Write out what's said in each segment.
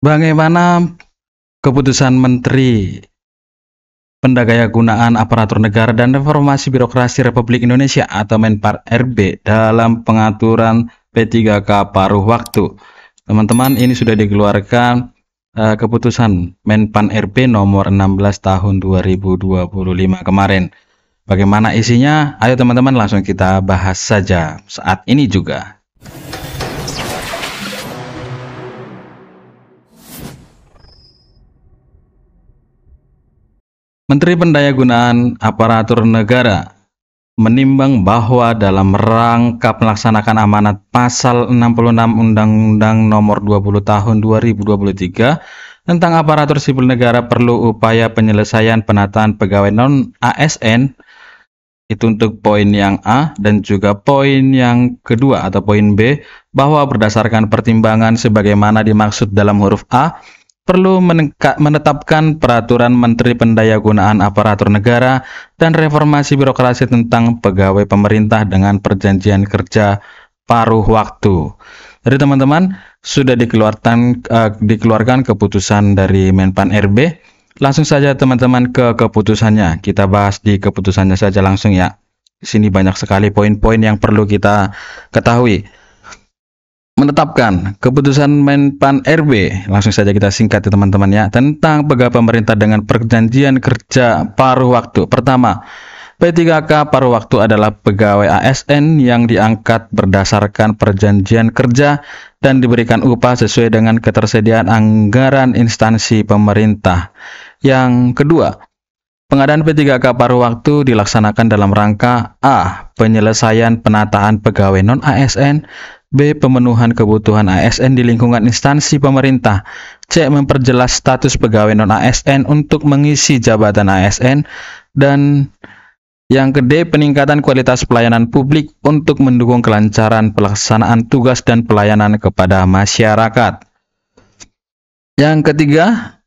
Bagaimana keputusan Menteri Pendaganggunaan Aparatur Negara dan Reformasi Birokrasi Republik Indonesia atau Menpan RB dalam pengaturan P3K paruh waktu? Teman-teman, ini sudah dikeluarkan keputusan Menpan RB nomor 16 tahun 2025 kemarin. Bagaimana isinya? Ayo teman-teman langsung kita bahas saja saat ini juga. Menteri Pendayaan Aparatur Negara menimbang bahwa dalam rangka melaksanakan amanat Pasal 66 Undang-Undang Nomor 20 Tahun 2023 tentang aparatur sipil negara perlu upaya penyelesaian penataan pegawai non-ASN, itu untuk poin yang A, dan juga poin yang kedua atau poin B, bahwa berdasarkan pertimbangan sebagaimana dimaksud dalam huruf A, perlu menetapkan peraturan Menteri Pendayaan Aparatur Negara dan Reformasi Birokrasi tentang pegawai pemerintah dengan perjanjian kerja paruh waktu. Jadi teman-teman, sudah dikeluarkan keputusan dari Menpan RB. Langsung saja teman-teman ke keputusannya. Kita bahas di keputusannya saja langsung ya. Di sini banyak sekali poin-poin yang perlu kita ketahui. Menetapkan keputusan Menpan RB, langsung saja kita singkat ya teman-teman ya, tentang pegawai pemerintah dengan perjanjian kerja paruh waktu. Pertama, P3K paruh waktu adalah pegawai ASN yang diangkat berdasarkan perjanjian kerja dan diberikan upah sesuai dengan ketersediaan anggaran instansi pemerintah. Yang kedua, pengadaan P3K paruh waktu dilaksanakan dalam rangka A. Penyelesaian penataan pegawai non-ASN, B. Pemenuhan kebutuhan ASN di lingkungan instansi pemerintah, C. Memperjelas status pegawai non-ASN untuk mengisi jabatan ASN, dan yang D. Peningkatan kualitas pelayanan publik untuk mendukung kelancaran pelaksanaan tugas dan pelayanan kepada masyarakat. Yang ketiga,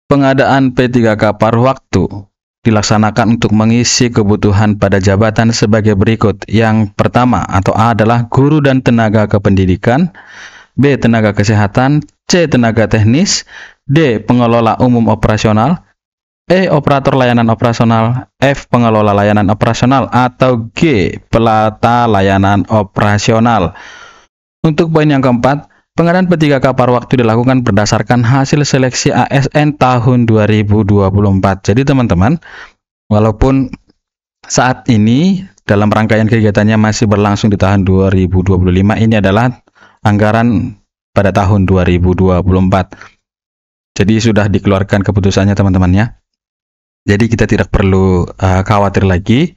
pengadaan P3K paruh waktu dilaksanakan untuk mengisi kebutuhan pada jabatan sebagai berikut. Yang pertama atau A adalah guru dan tenaga kependidikan, B. tenaga kesehatan, C. tenaga teknis, D. pengelola umum operasional, E. operator layanan operasional, F. pengelola layanan operasional, atau G. pelata layanan operasional. Untuk poin yang keempat, pengadaan P3K paruh waktu dilakukan berdasarkan hasil seleksi ASN tahun 2024. Jadi teman-teman, walaupun saat ini dalam rangkaian kegiatannya masih berlangsung di tahun 2025, ini adalah anggaran pada tahun 2024. Jadi sudah dikeluarkan keputusannya teman-teman ya. Jadi kita tidak perlu khawatir lagi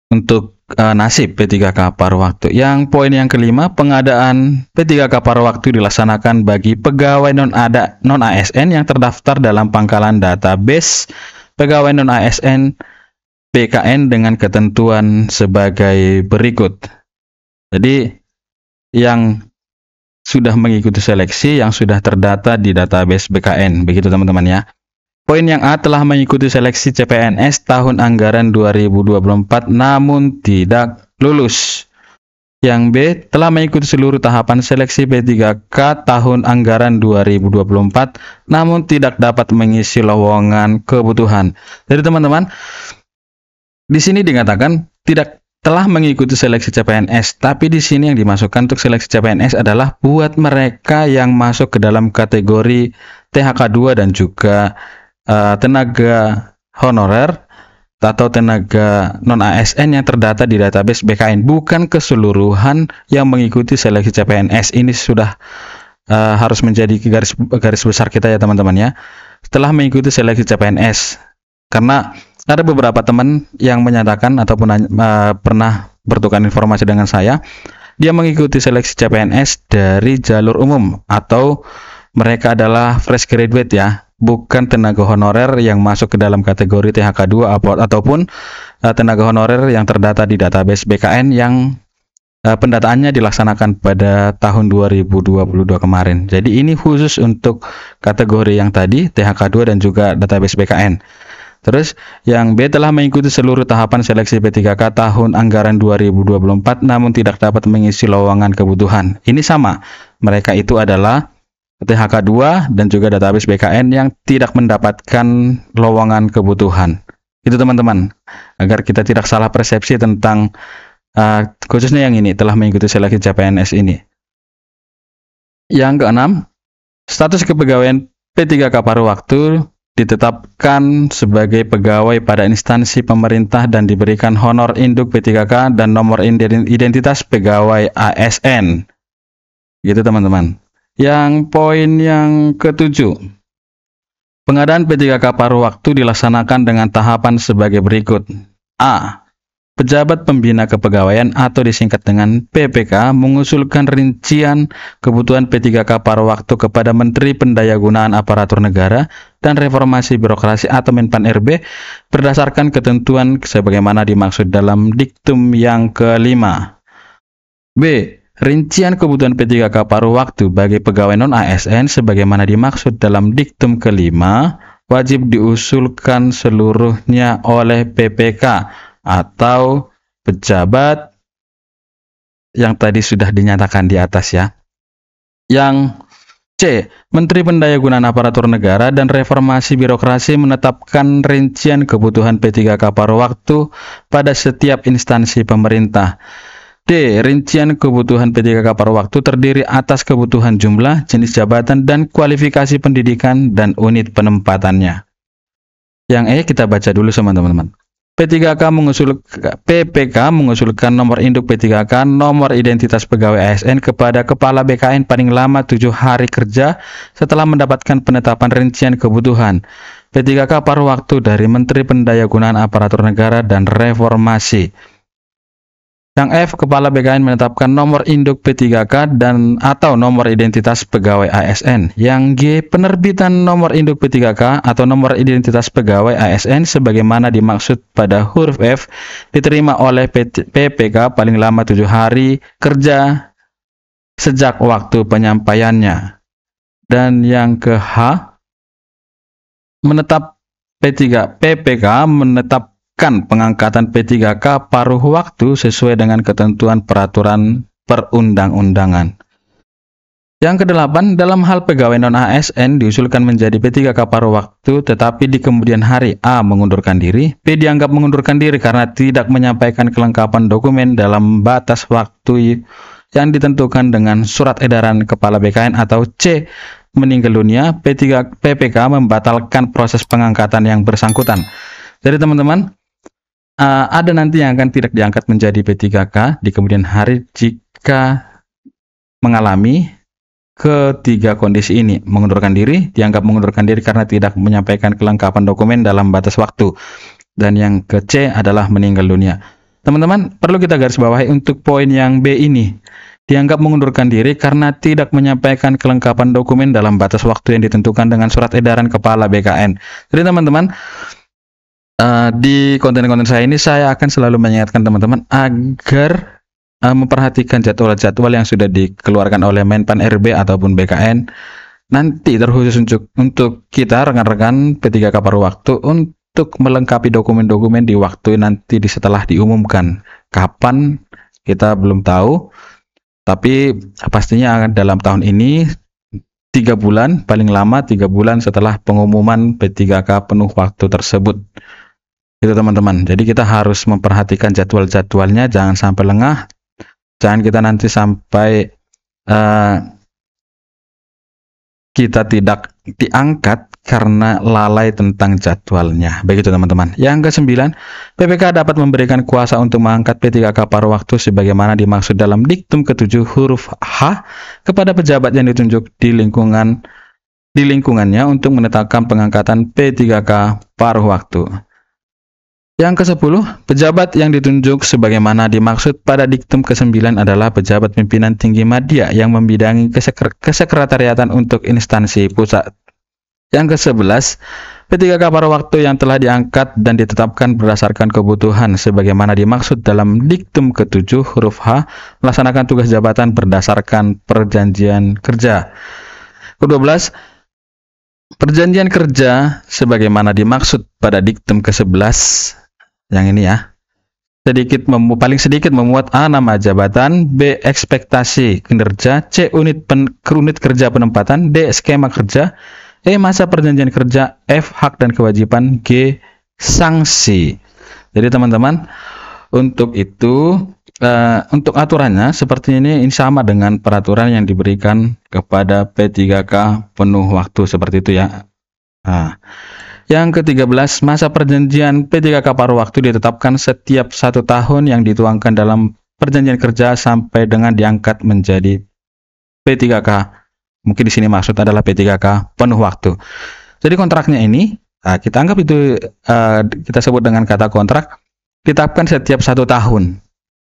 untuk nasib P3K paruh waktu. Yang poin yang kelima, pengadaan P3K paruh waktu dilaksanakan bagi pegawai non-ASN yang terdaftar dalam pangkalan database pegawai non-ASN PKN dengan ketentuan sebagai berikut. Jadi yang sudah mengikuti seleksi yang sudah terdata di database BKN, begitu teman-teman ya. Poin yang A, telah mengikuti seleksi CPNS tahun anggaran 2024 namun tidak lulus. Yang B, telah mengikuti seluruh tahapan seleksi P3K tahun anggaran 2024 namun tidak dapat mengisi lowongan kebutuhan. Jadi teman-teman, di sini dikatakan tidak telah mengikuti seleksi CPNS, tapi di sini yang dimasukkan untuk seleksi CPNS adalah buat mereka yang masuk ke dalam kategori THK2 dan juga tenaga honorer atau tenaga non-ASN yang terdata di database BKN, bukan keseluruhan yang mengikuti seleksi CPNS. Ini sudah harus menjadi garis besar kita ya teman-teman ya, setelah mengikuti seleksi CPNS. Karena ada beberapa teman yang menyatakan ataupun pernah bertukar informasi dengan saya, dia mengikuti seleksi CPNS dari jalur umum atau mereka adalah fresh graduate ya, bukan tenaga honorer yang masuk ke dalam kategori THK2 ataupun tenaga honorer yang terdata di database BKN yang pendataannya dilaksanakan pada tahun 2022 kemarin. Jadi ini khusus untuk kategori yang tadi THK2 dan juga database BKN. Terus yang B, telah mengikuti seluruh tahapan seleksi P3K tahun anggaran 2024 namun tidak dapat mengisi lowongan kebutuhan. Ini sama, mereka itu adalah PTHK 2 dan juga database BKN yang tidak mendapatkan lowongan kebutuhan. Itu teman-teman, agar kita tidak salah persepsi tentang khususnya yang ini telah mengikuti seleksi CPNS ini. Yang keenam, status kepegawaian P3K paruh waktu ditetapkan sebagai pegawai pada instansi pemerintah dan diberikan honor induk P3K dan nomor identitas pegawai ASN. Gitu teman-teman. Yang poin yang ketujuh, pengadaan P3K paruh waktu dilaksanakan dengan tahapan sebagai berikut. A. Pejabat Pembina Kepegawaian atau disingkat dengan PPK mengusulkan rincian kebutuhan P3K paruh waktu kepada Menteri Pendayagunaan Aparatur Negara dan Reformasi Birokrasi atau Menpan-RB berdasarkan ketentuan sebagaimana dimaksud dalam diktum yang kelima. B. Rincian kebutuhan P3K paruh waktu bagi pegawai non-ASN sebagaimana dimaksud dalam diktum kelima wajib diusulkan seluruhnya oleh PPK atau pejabat yang tadi sudah dinyatakan di atas ya. Yang C. Menteri Pendayagunaan Aparatur Negara dan Reformasi Birokrasi menetapkan rincian kebutuhan P3K paruh waktu pada setiap instansi pemerintah. D. Rincian kebutuhan P3K paruh waktu terdiri atas kebutuhan jumlah, jenis jabatan, dan kualifikasi pendidikan dan unit penempatannya. Yang E kita baca dulu sama teman-teman. PPK mengusulkan nomor induk P3K, nomor identitas pegawai ASN kepada Kepala BKN paling lama 7 hari kerja setelah mendapatkan penetapan rincian kebutuhan P3K paruh waktu dari Menteri Pendayagunaan Aparatur Negara dan Reformasi. Yang F, Kepala BKN menetapkan nomor induk P3K dan atau nomor identitas pegawai ASN. Yang G, penerbitan nomor induk P3K atau nomor identitas pegawai ASN sebagaimana dimaksud pada huruf F diterima oleh PPK paling lama 7 hari kerja sejak waktu penyampaiannya. Dan yang ke H, PPK menetapkan pengangkatan P3K paruh waktu sesuai dengan ketentuan peraturan perundang-undangan. Yang kedelapan, dalam hal pegawai non-ASN diusulkan menjadi P3K paruh waktu tetapi di kemudian hari A mengundurkan diri, B dianggap mengundurkan diri karena tidak menyampaikan kelengkapan dokumen dalam batas waktu yang ditentukan dengan surat edaran Kepala BKN, atau C meninggal dunia, PPK membatalkan proses pengangkatan yang bersangkutan. Jadi teman-teman, ada nanti yang akan tidak diangkat menjadi P3K di kemudian hari jika mengalami ketiga kondisi ini: mengundurkan diri, dianggap mengundurkan diri karena tidak menyampaikan kelengkapan dokumen dalam batas waktu, dan yang ke C adalah meninggal dunia. Teman-teman, perlu kita garis bawahi untuk poin yang B ini, dianggap mengundurkan diri karena tidak menyampaikan kelengkapan dokumen dalam batas waktu yang ditentukan dengan surat edaran Kepala BKN. Jadi teman-teman, di konten-konten saya ini saya akan selalu mengingatkan teman-teman agar memperhatikan jadwal-jadwal yang sudah dikeluarkan oleh Menpan-RB ataupun BKN nanti, terkhusus untuk kita rekan-rekan P3K paruh waktu untuk melengkapi dokumen-dokumen di waktu nanti setelah diumumkan. Kapan kita belum tahu, tapi pastinya dalam tahun ini 3 bulan, paling lama 3 bulan setelah pengumuman P3K penuh waktu tersebut. Itu teman-teman, jadi kita harus memperhatikan jadwal-jadwalnya, jangan sampai lengah, jangan kita nanti sampai kita tidak diangkat karena lalai tentang jadwalnya. Begitu teman-teman. Yang ke-9, PPK dapat memberikan kuasa untuk mengangkat P3K paruh waktu sebagaimana dimaksud dalam diktum ke-7 huruf H kepada pejabat yang ditunjuk di lingkungannya untuk menetapkan pengangkatan P3K paruh waktu. Yang ke-10, pejabat yang ditunjuk sebagaimana dimaksud pada diktum ke-9 adalah pejabat pimpinan tinggi media yang membidangi kesekretariatan untuk instansi pusat. Yang ke-11, P3K paruh waktu yang telah diangkat dan ditetapkan berdasarkan kebutuhan sebagaimana dimaksud dalam diktum ke-7 huruf H melaksanakan tugas jabatan berdasarkan perjanjian kerja. Ke-12, perjanjian kerja sebagaimana dimaksud pada diktum ke-11 yang ini ya, paling sedikit memuat A. Nama jabatan, B. Ekspektasi kinerja, C. Unit kerja penempatan, D. Skema kerja, E. Masa perjanjian kerja, F. Hak dan kewajiban, G. Sanksi. Jadi teman-teman, untuk itu untuk aturannya seperti ini sama dengan peraturan yang diberikan kepada P3K penuh waktu seperti itu ya. Nah, yang ke-13, masa perjanjian P3K paruh waktu ditetapkan setiap 1 tahun yang dituangkan dalam perjanjian kerja sampai dengan diangkat menjadi P3K. Mungkin di sini maksud adalah P3K penuh waktu. Jadi kontraknya ini, kita anggap itu kita sebut dengan kata kontrak, ditetapkan setiap 1 tahun.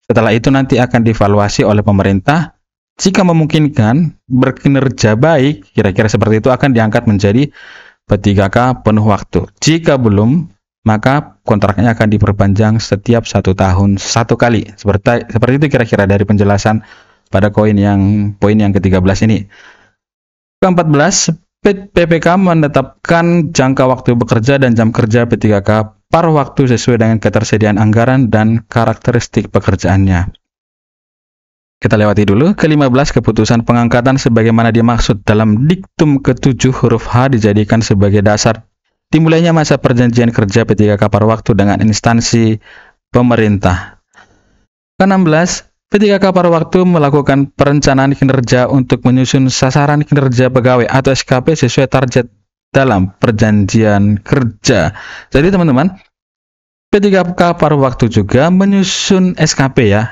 Setelah itu nanti akan dievaluasi oleh pemerintah. Jika memungkinkan, berkinerja baik, kira-kira seperti itu akan diangkat menjadi P3K penuh waktu. Jika belum, maka kontraknya akan diperpanjang setiap 1 tahun 1 kali. Seperti itu kira-kira dari penjelasan pada poin yang ke-13 ini. Ke-14, PPK menetapkan jangka waktu bekerja dan jam kerja P3K paruh waktu sesuai dengan ketersediaan anggaran dan karakteristik pekerjaannya. Kita lewati dulu. Ke-15, keputusan pengangkatan sebagaimana dimaksud dalam diktum ke-7 huruf H dijadikan sebagai dasar dimulainya masa perjanjian kerja P3K paruh waktu dengan instansi pemerintah. Ke-16, P3K paruh waktu melakukan perencanaan kinerja untuk menyusun sasaran kinerja pegawai atau SKP sesuai target dalam perjanjian kerja. Jadi teman-teman, P3K paruh waktu juga menyusun SKP ya.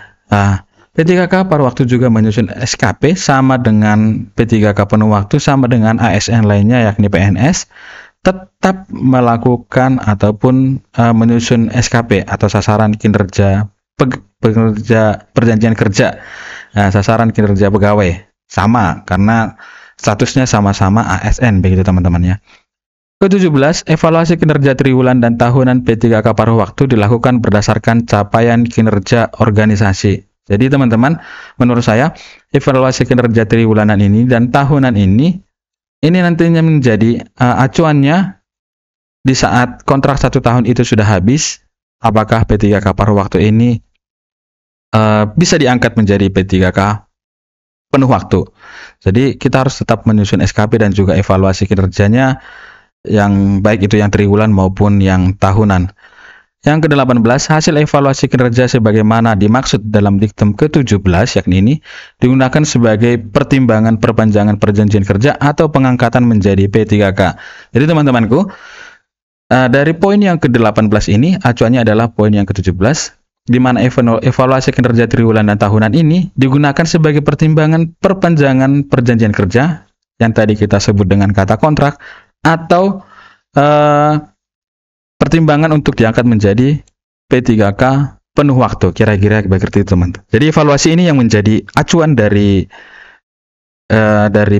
P3K paruh waktu juga menyusun SKP sama dengan P3K penuh waktu, sama dengan ASN lainnya yakni PNS, tetap melakukan ataupun menyusun SKP atau sasaran kinerja perjanjian kerja, sasaran kinerja pegawai sama karena statusnya sama-sama ASN begitu teman-teman ya. Ke-17, evaluasi kinerja triwulan dan tahunan P3K paruh waktu dilakukan berdasarkan capaian kinerja organisasi. Jadi teman-teman, menurut saya evaluasi kinerja triwulanan ini dan tahunan ini nantinya menjadi acuannya di saat kontrak 1 tahun itu sudah habis, apakah P3K paruh waktu ini bisa diangkat menjadi P3K penuh waktu. Jadi kita harus tetap menyusun SKP dan juga evaluasi kinerjanya, yang baik itu yang triwulan maupun yang tahunan. Yang ke-18, hasil evaluasi kinerja sebagaimana dimaksud dalam diktum ke-17 yakni ini digunakan sebagai pertimbangan perpanjangan perjanjian kerja atau pengangkatan menjadi P3K. Jadi teman-temanku, dari poin yang ke-18 ini acuannya adalah poin yang ke-17, di mana evaluasi kinerja triwulan dan tahunan ini digunakan sebagai pertimbangan perpanjangan perjanjian kerja yang tadi kita sebut dengan kata kontrak, atau pertimbangan untuk diangkat menjadi P3K penuh waktu, kira-kira begitu teman. Jadi evaluasi ini yang menjadi acuan dari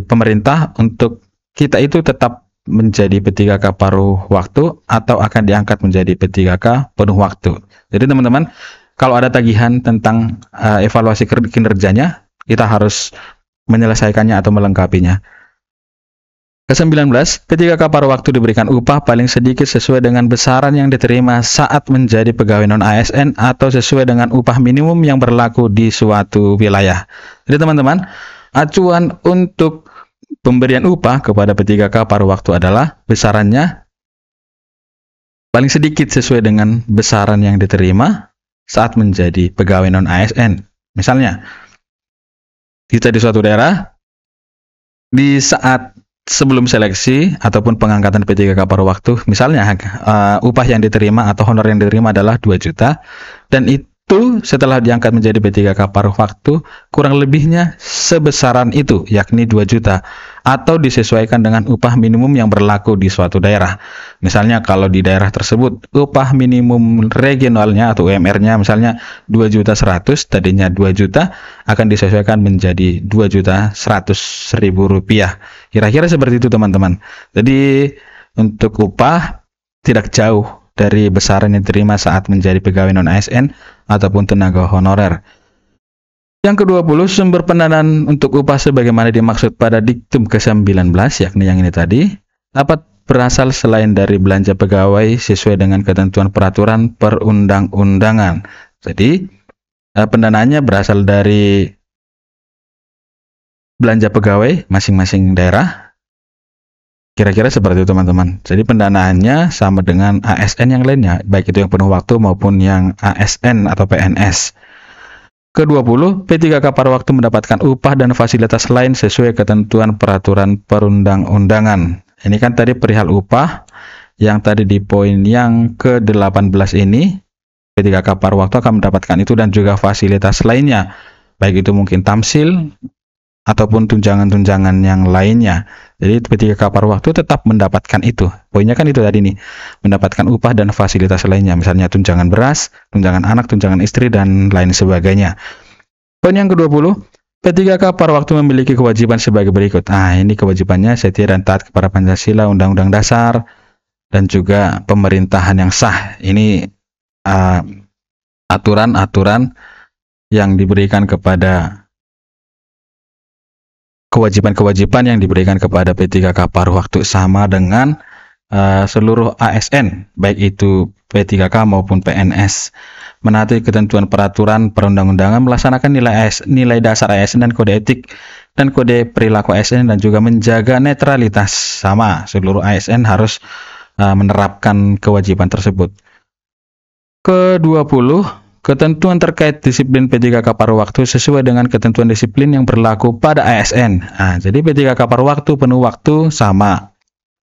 pemerintah untuk kita itu tetap menjadi P3K paruh waktu atau akan diangkat menjadi P3K penuh waktu. Jadi teman-teman, kalau ada tagihan tentang evaluasi kinerjanya, kita harus menyelesaikannya atau melengkapinya. Ke-19, P3K paruh waktu diberikan upah paling sedikit sesuai dengan besaran yang diterima saat menjadi pegawai non-ASN atau sesuai dengan upah minimum yang berlaku di suatu wilayah. Jadi teman-teman, acuan untuk pemberian upah kepada P3K paruh waktu adalah besarannya paling sedikit sesuai dengan besaran yang diterima saat menjadi pegawai non-ASN. Misalnya, kita di suatu daerah, di saat sebelum seleksi ataupun pengangkatan P3K paruh waktu, misalnya upah yang diterima atau honor yang diterima adalah 2 juta, dan itu setelah diangkat menjadi P3K paruh waktu kurang lebihnya sebesaran itu, yakni 2 juta, atau disesuaikan dengan upah minimum yang berlaku di suatu daerah. Misalnya kalau di daerah tersebut upah minimum regionalnya atau UMR-nya misalnya 2.100.000, tadinya 2 juta akan disesuaikan menjadi 2.100.000 rupiah. Kira-kira seperti itu teman-teman. Jadi untuk upah tidak jauh dari besaran yang diterima saat menjadi pegawai non-ASN ataupun tenaga honorer. Yang ke-20, sumber pendanaan untuk upah sebagaimana dimaksud pada diktum ke-19, yakni yang ini tadi, dapat berasal selain dari belanja pegawai sesuai dengan ketentuan peraturan perundang-undangan. Jadi pendanaannya berasal dari belanja pegawai masing-masing daerah. Kira-kira seperti itu teman-teman. Jadi pendanaannya sama dengan ASN yang lainnya, baik itu yang penuh waktu maupun yang ASN atau PNS. Ke-20, P3K paruh waktu mendapatkan upah dan fasilitas lain sesuai ketentuan peraturan perundang-undangan. Ini kan tadi perihal upah, yang tadi di poin yang ke-18 ini, P3K paruh waktu akan mendapatkan itu dan juga fasilitas lainnya, baik itu mungkin tamsil ataupun tunjangan-tunjangan yang lainnya. Jadi P3K paruh waktu tetap mendapatkan itu. Poinnya kan itu tadi nih, mendapatkan upah dan fasilitas lainnya, misalnya tunjangan beras, tunjangan anak, tunjangan istri, dan lain sebagainya. Poin yang ke-20, P3K paruh waktu memiliki kewajiban sebagai berikut. Ini kewajibannya setia dan taat kepada Pancasila, Undang-Undang Dasar, dan juga pemerintahan yang sah. Ini aturan-aturan yang diberikan kepada kewajiban-kewajiban yang diberikan kepada P3K paruh waktu sama dengan seluruh ASN, baik itu P3K maupun PNS. Menaati ketentuan peraturan perundang-undangan, melaksanakan nilai dasar ASN dan kode etik dan kode perilaku ASN, dan juga menjaga netralitas. Sama, seluruh ASN harus menerapkan kewajiban tersebut. Ke-20, ketentuan terkait disiplin P3K paruh waktu sesuai dengan ketentuan disiplin yang berlaku pada ASN. Jadi P3K paruh waktu, penuh waktu sama,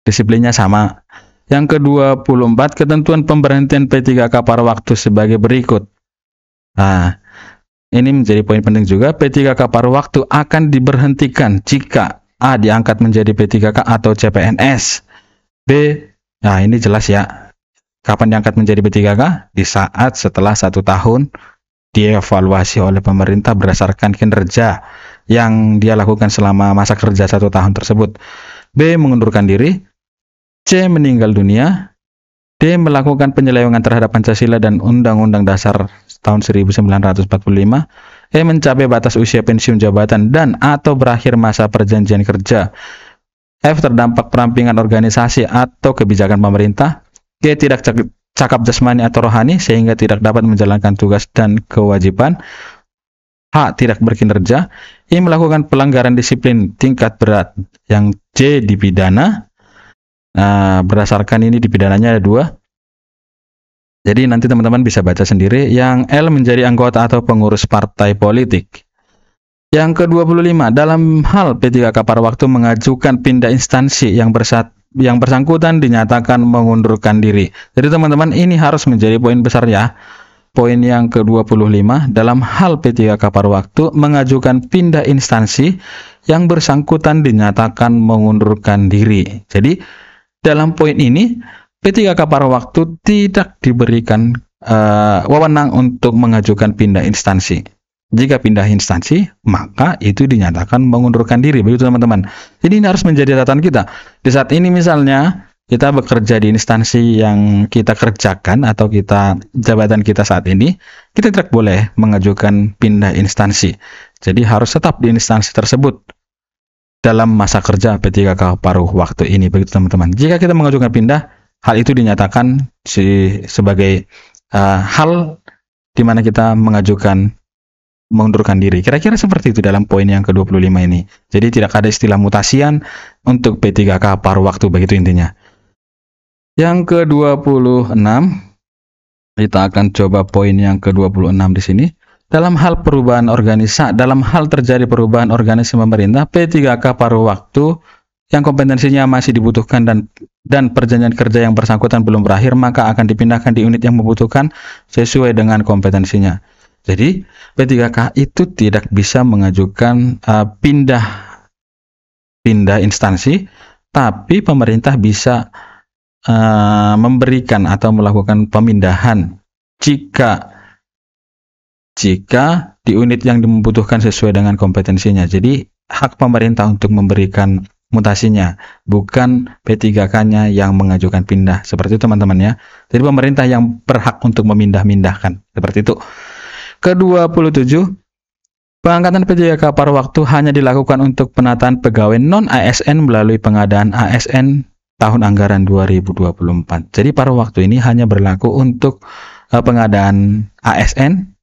disiplinnya sama. Yang ke-24, ketentuan pemberhentian P3K paruh waktu sebagai berikut. Ini menjadi poin penting juga. P3K paruh waktu akan diberhentikan jika A. diangkat menjadi P3K atau CPNS. B. Ini jelas ya. Kapan diangkat menjadi P3K? Di saat setelah 1 tahun dievaluasi oleh pemerintah berdasarkan kinerja yang dia lakukan selama masa kerja 1 tahun tersebut. B. mengundurkan diri. C. meninggal dunia. D. melakukan penyelewengan terhadap Pancasila dan Undang-Undang Dasar tahun 1945. E. mencapai batas usia pensiun jabatan dan atau berakhir masa perjanjian kerja. F. terdampak perampingan organisasi atau kebijakan pemerintah. G. tidak cakap jasmani atau rohani sehingga tidak dapat menjalankan tugas dan kewajiban. H. tidak berkinerja. I. melakukan pelanggaran disiplin tingkat berat. Yang C. dipidana. Berdasarkan ini dipidananya ada 2. Jadi nanti teman-teman bisa baca sendiri. Yang L. menjadi anggota atau pengurus partai politik. Yang ke-25, dalam hal P3K paruh waktu mengajukan pindah instansi yang bersangkutan dinyatakan mengundurkan diri. Jadi teman-teman, ini harus menjadi poin besar ya. Poin yang ke-25, dalam hal P3K paruh waktu mengajukan pindah instansi yang bersangkutan dinyatakan mengundurkan diri. Jadi dalam poin ini P3K paruh waktu tidak diberikan wewenang untuk mengajukan pindah instansi. Jika pindah instansi, maka itu dinyatakan mengundurkan diri. Begitu teman-teman. Jadi ini harus menjadi catatan kita. Di saat ini misalnya kita bekerja di instansi yang kita kerjakan atau jabatan kita saat ini, kita tidak boleh mengajukan pindah instansi. Jadi harus tetap di instansi tersebut dalam masa kerja P3K paruh waktu ini. Begitu teman-teman. Jika kita mengajukan pindah, hal itu dinyatakan sebagai hal di mana kita mengundurkan diri. Kira-kira seperti itu dalam poin yang ke-25 ini. Jadi tidak ada istilah mutasian untuk P3K paruh waktu, begitu intinya. Yang ke-26, kita akan coba poin yang ke-26 di sini. Dalam hal terjadi perubahan organisasi pemerintah, P3K paruh waktu yang kompetensinya masih dibutuhkan dan perjanjian kerja yang bersangkutan belum berakhir, maka akan dipindahkan di unit yang membutuhkan sesuai dengan kompetensinya. Jadi P3K itu tidak bisa mengajukan pindah instansi, tapi pemerintah bisa memberikan atau melakukan pemindahan jika di unit yang membutuhkan sesuai dengan kompetensinya. Jadi hak pemerintah untuk memberikan mutasinya, bukan P3K-nya yang mengajukan pindah. Seperti itu teman-teman ya. Jadi pemerintah yang berhak untuk memindahkan. Seperti itu. Ke-27, pengangkatan P3K paruh waktu hanya dilakukan untuk penataan pegawai non-ASN melalui pengadaan ASN tahun anggaran 2024. Jadi paruh waktu ini hanya berlaku untuk pengadaan ASN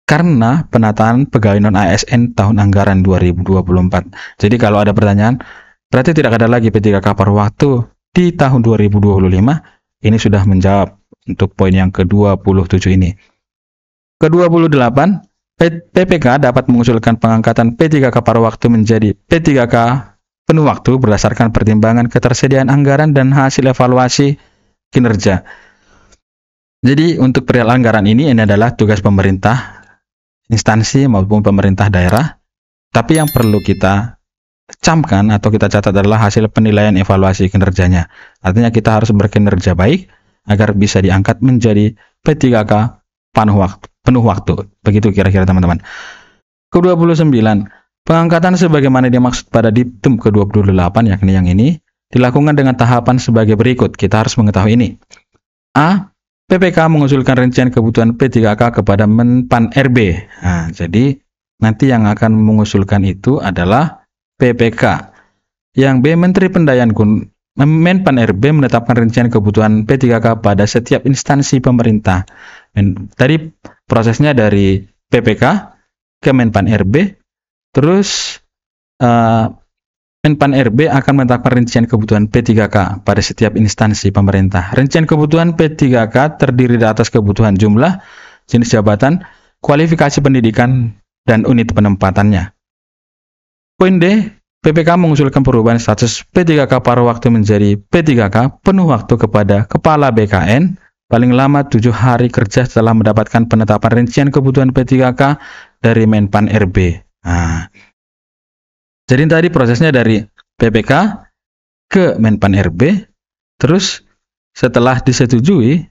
karena penataan pegawai non ASN tahun anggaran 2024. Jadi kalau ada pertanyaan, berarti tidak ada lagi P3K paruh waktu di tahun 2025. Ini sudah menjawab untuk poin yang ke-27 ini. Ke-28, PPK dapat mengusulkan pengangkatan P3K paruh waktu menjadi P3K penuh waktu berdasarkan pertimbangan ketersediaan anggaran dan hasil evaluasi kinerja. Jadi untuk perihal anggaran ini adalah tugas pemerintah, instansi maupun pemerintah daerah. Tapi yang perlu kita camkan atau kita catat adalah hasil penilaian evaluasi kinerjanya. Artinya kita harus berkinerja baik agar bisa diangkat menjadi P3K penuh waktu. Begitu kira-kira teman-teman. Ke-29, pengangkatan sebagaimana dimaksud pada diktum ke-28, yakni yang ini, dilakukan dengan tahapan sebagai berikut. Kita harus mengetahui ini. A. PPK mengusulkan rincian kebutuhan P3K kepada Menpan RB. Nah, jadi nanti yang akan mengusulkan itu adalah PPK. Yang B. Menteri Menpan RB menetapkan rincian kebutuhan P3K pada setiap instansi pemerintah. Tadi prosesnya dari PPK ke Menpan RB, terus Menpan RB akan menetapkan rincian kebutuhan P3K pada setiap instansi pemerintah. Rincian kebutuhan P3K terdiri atas kebutuhan jumlah, jenis jabatan, kualifikasi pendidikan, dan unit penempatannya. Poin D, PPK mengusulkan perubahan status P3K paruh waktu menjadi P3K penuh waktu kepada Kepala BKN paling lama 7 hari kerja setelah mendapatkan penetapan rincian kebutuhan P3K dari Menpan RB. Nah, jadi tadi prosesnya dari PPK ke Menpan RB, terus setelah disetujui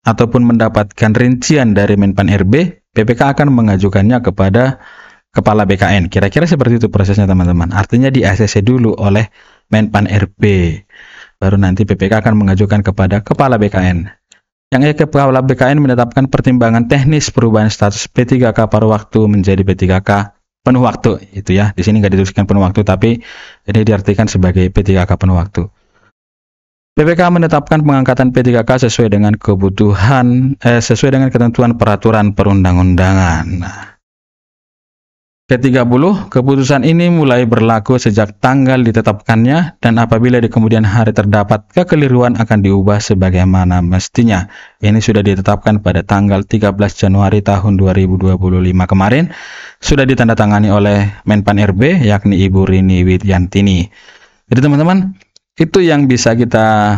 ataupun mendapatkan rincian dari Menpan RB, PPK akan mengajukannya kepada Kepala BKN. Kira-kira seperti itu prosesnya teman-teman. Artinya di ACC dulu oleh Menpan RB, baru nanti PPK akan mengajukan kepada Kepala BKN. Yang Kepala BKN menetapkan pertimbangan teknis perubahan status P3K paruh waktu menjadi P3K penuh waktu. Itu ya, di sini nggak dituliskan penuh waktu, tapi ini diartikan sebagai P3K penuh waktu. PPK menetapkan pengangkatan P3K sesuai dengan ketentuan peraturan perundang-undangan. Ke-30, keputusan ini mulai berlaku sejak tanggal ditetapkannya dan apabila di kemudian hari terdapat kekeliruan akan diubah sebagaimana mestinya. Ini sudah ditetapkan pada tanggal 13 Januari tahun 2025 kemarin, sudah ditandatangani oleh Menpan RB, yakni Ibu Rini Widyantini. Jadi teman-teman, itu yang bisa kita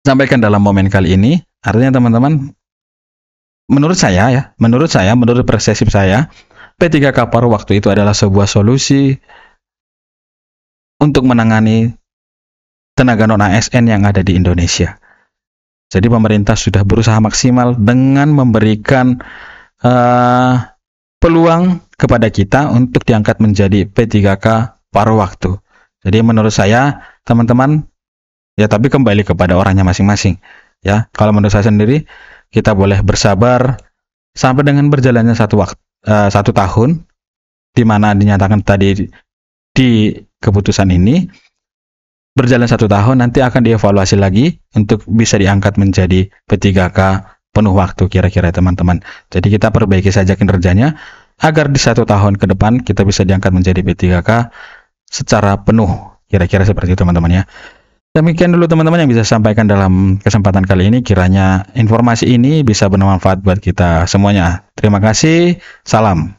sampaikan dalam momen kali ini. Artinya teman-teman, menurut persepsi saya, P3K paruh waktu itu adalah sebuah solusi untuk menangani tenaga non-ASN yang ada di Indonesia. Jadi pemerintah sudah berusaha maksimal dengan memberikan peluang kepada kita untuk diangkat menjadi P3K paruh waktu. Jadi menurut saya, teman-teman, ya tapi kembali kepada orangnya masing-masing. Ya, kalau menurut saya sendiri, kita boleh bersabar sampai dengan berjalannya satu tahun, di mana dinyatakan tadi di keputusan ini berjalan 1 tahun, nanti akan dievaluasi lagi untuk bisa diangkat menjadi P3K penuh waktu kira-kira teman-teman. Jadi kita perbaiki saja kinerjanya agar di 1 tahun ke depan kita bisa diangkat menjadi P3K secara penuh, kira-kira seperti itu teman-teman ya. Demikian dulu teman-teman yang bisa saya sampaikan dalam kesempatan kali ini. Kiranya informasi ini bisa bermanfaat buat kita semuanya. Terima kasih. Salam.